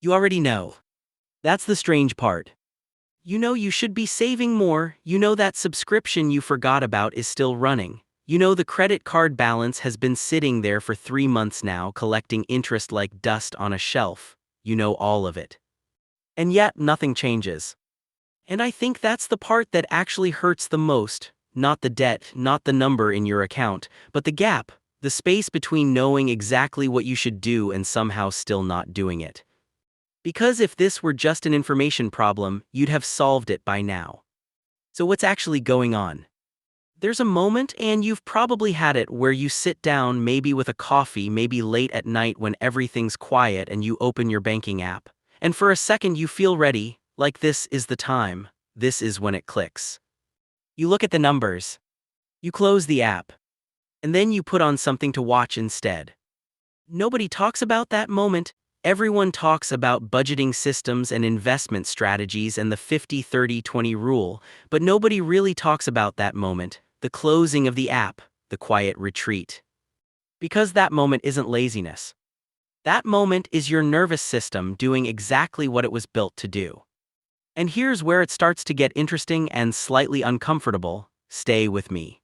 You already know. That's the strange part. You know you should be saving more, you know that subscription you forgot about is still running. You know the credit card balance has been sitting there for 3 months now collecting interest like dust on a shelf. You know all of it. And yet, nothing changes. And I think that's the part that actually hurts the most. Not the debt, not the number in your account, but the gap, the space between knowing exactly what you should do and somehow still not doing it. Because if this were just an information problem, you'd have solved it by now. So what's actually going on? There's a moment, and you've probably had it, where you sit down, maybe with a coffee, maybe late at night when everything's quiet, and you open your banking app. And for a second you feel ready, like this is the time, this is when it clicks. You look at the numbers. You close the app. And then you put on something to watch instead. Nobody talks about that moment. Everyone talks about budgeting systems and investment strategies and the 50-30-20 rule, but nobody really talks about that moment, the closing of the app, the quiet retreat. Because that moment isn't laziness. That moment is your nervous system doing exactly what it was built to do. And here's where it starts to get interesting and slightly uncomfortable. Stay with me.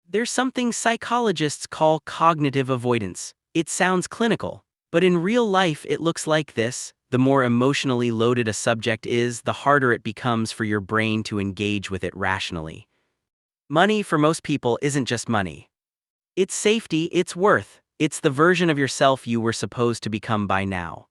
There's something psychologists call cognitive avoidance. It sounds clinical, but in real life it looks like this. The more emotionally loaded a subject is, the harder it becomes for your brain to engage with it rationally. Money for most people isn't just money. It's safety, it's worth, it's the version of yourself you were supposed to become by now.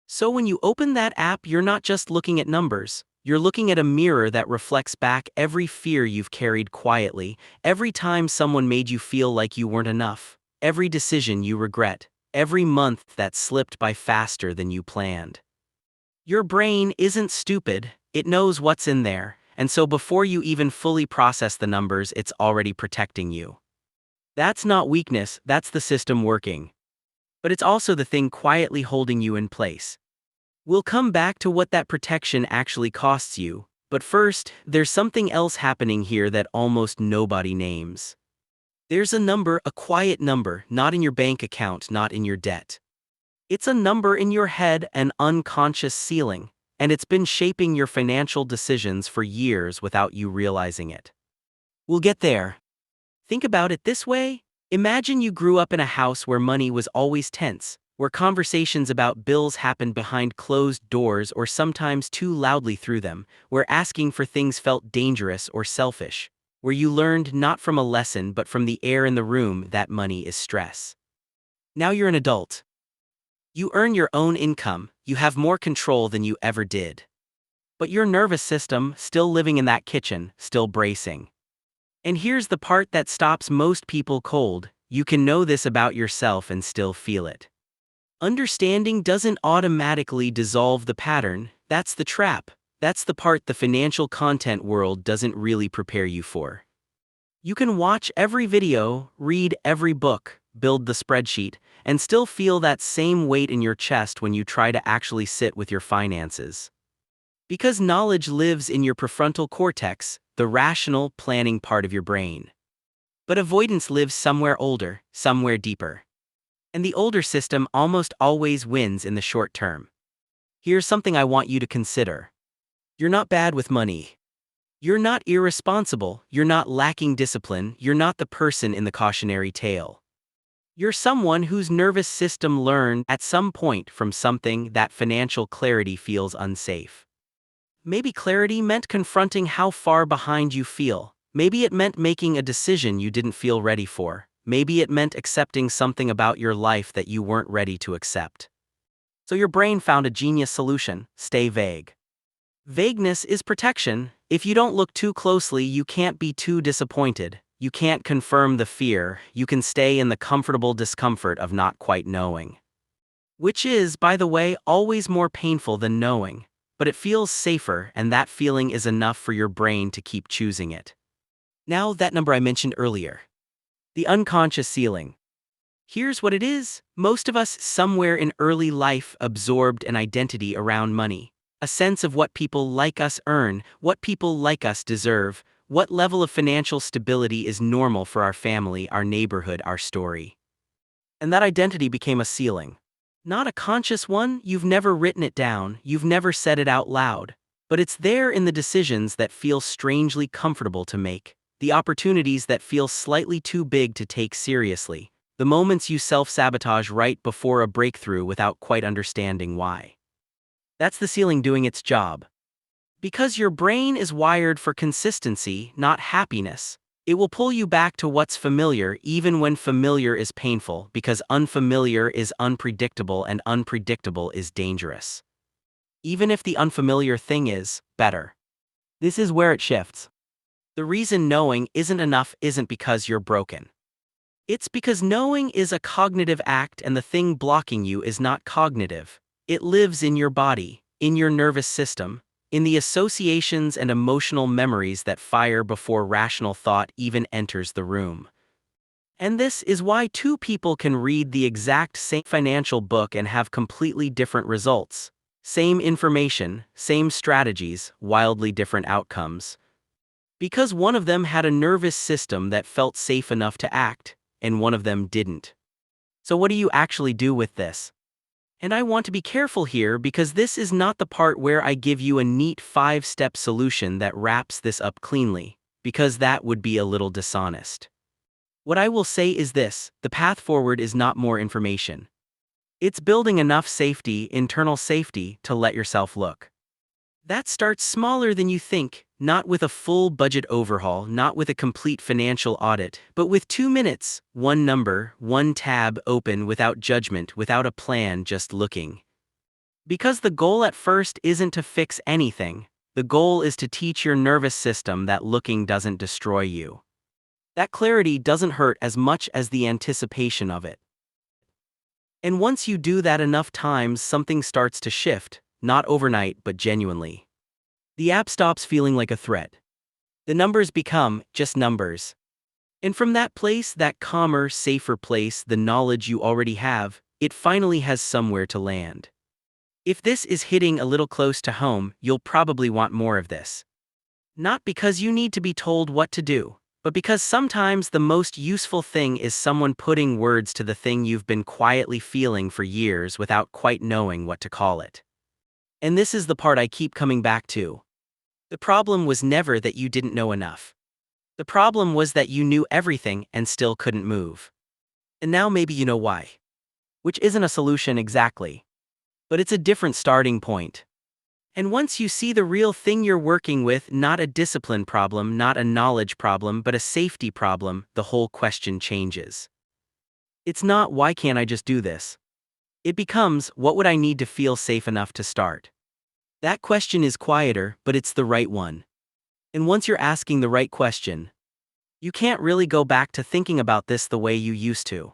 So when you open that app, you're not just looking at numbers, you're looking at a mirror that reflects back every fear you've carried quietly, every time someone made you feel like you weren't enough, every decision you regret, every month that slipped by faster than you planned. Your brain isn't stupid, it knows what's in there, and so before you even fully process the numbers, it's already protecting you. That's not weakness, that's the system working. But it's also the thing quietly holding you in place. We'll come back to what that protection actually costs you, but first, there's something else happening here that almost nobody names. There's a number, a quiet number, not in your bank account, not in your debt. It's a number in your head, an unconscious ceiling, and it's been shaping your financial decisions for years without you realizing it. We'll get there. Think about it this way. Imagine you grew up in a house where money was always tense, where conversations about bills happened behind closed doors or sometimes too loudly through them, where asking for things felt dangerous or selfish, where you learned not from a lesson but from the air in the room that money is stress. Now you're an adult. You earn your own income, you have more control than you ever did. But your nervous system, still living in that kitchen, still bracing. And here's the part that stops most people cold. You can know this about yourself and still feel it. Understanding doesn't automatically dissolve the pattern. That's the trap. That's the part the financial content world doesn't really prepare you for. You can watch every video, read every book, build the spreadsheet, and still feel that same weight in your chest when you try to actually sit with your finances. Because knowledge lives in your prefrontal cortex, the rational, planning part of your brain. But avoidance lives somewhere older, somewhere deeper. And the older system almost always wins in the short term. Here's something I want you to consider. You're not bad with money. You're not irresponsible, you're not lacking discipline, you're not the person in the cautionary tale. You're someone whose nervous system learned at some point from something that financial clarity feels unsafe. Maybe clarity meant confronting how far behind you feel. Maybe it meant making a decision you didn't feel ready for. Maybe it meant accepting something about your life that you weren't ready to accept. So your brain found a genius solution: stay vague. Vagueness is protection. If you don't look too closely, you can't be too disappointed. You can't confirm the fear. You can stay in the comfortable discomfort of not quite knowing. Which is, by the way, always more painful than knowing. But it feels safer, and that feeling is enough for your brain to keep choosing it. Now, that number I mentioned earlier. The unconscious ceiling. Here's what it is. Most of us somewhere in early life absorbed an identity around money. A sense of what people like us earn, what people like us deserve, what level of financial stability is normal for our family, our neighborhood, our story. And that identity became a ceiling. Not a conscious one, you've never written it down, you've never said it out loud. But it's there in the decisions that feel strangely comfortable to make, the opportunities that feel slightly too big to take seriously, the moments you self-sabotage right before a breakthrough without quite understanding why. That's the ceiling doing its job. Because your brain is wired for consistency, not happiness. It will pull you back to what's familiar even when familiar is painful, because unfamiliar is unpredictable and unpredictable is dangerous. Even if the unfamiliar thing is better. This is where it shifts. The reason knowing isn't enough isn't because you're broken. It's because knowing is a cognitive act and the thing blocking you is not cognitive. It lives in your body, in your nervous system, in the associations and emotional memories that fire before rational thought even enters the room. And this is why two people can read the exact same financial book and have completely different results. Same information, same strategies, wildly different outcomes. Because one of them had a nervous system that felt safe enough to act, and one of them didn't. So what do you actually do with this? And I want to be careful here because this is not the part where I give you a neat 5-step solution that wraps this up cleanly, because that would be a little dishonest. What I will say is this: the path forward is not more information. It's building enough safety, internal safety, to let yourself look. That starts smaller than you think, not with a full budget overhaul, not with a complete financial audit, but with 2 minutes, one number, one tab open without judgment, without a plan, just looking. Because the goal at first isn't to fix anything, the goal is to teach your nervous system that looking doesn't destroy you. That clarity doesn't hurt as much as the anticipation of it. And once you do that enough times, something starts to shift, not overnight but genuinely. The app stops feeling like a threat. The numbers become just numbers. And from that place, that calmer, safer place, the knowledge you already have, it finally has somewhere to land. If this is hitting a little close to home, you'll probably want more of this. Not because you need to be told what to do, but because sometimes the most useful thing is someone putting words to the thing you've been quietly feeling for years without quite knowing what to call it. And this is the part I keep coming back to. The problem was never that you didn't know enough. The problem was that you knew everything and still couldn't move. And now maybe you know why. Which isn't a solution exactly. But it's a different starting point. And once you see the real thing you're working with, not a discipline problem, not a knowledge problem, but a safety problem, the whole question changes. It's not, why can't I just do this? It becomes, what would I need to feel safe enough to start? That question is quieter, but it's the right one. And once you're asking the right question, you can't really go back to thinking about this the way you used to.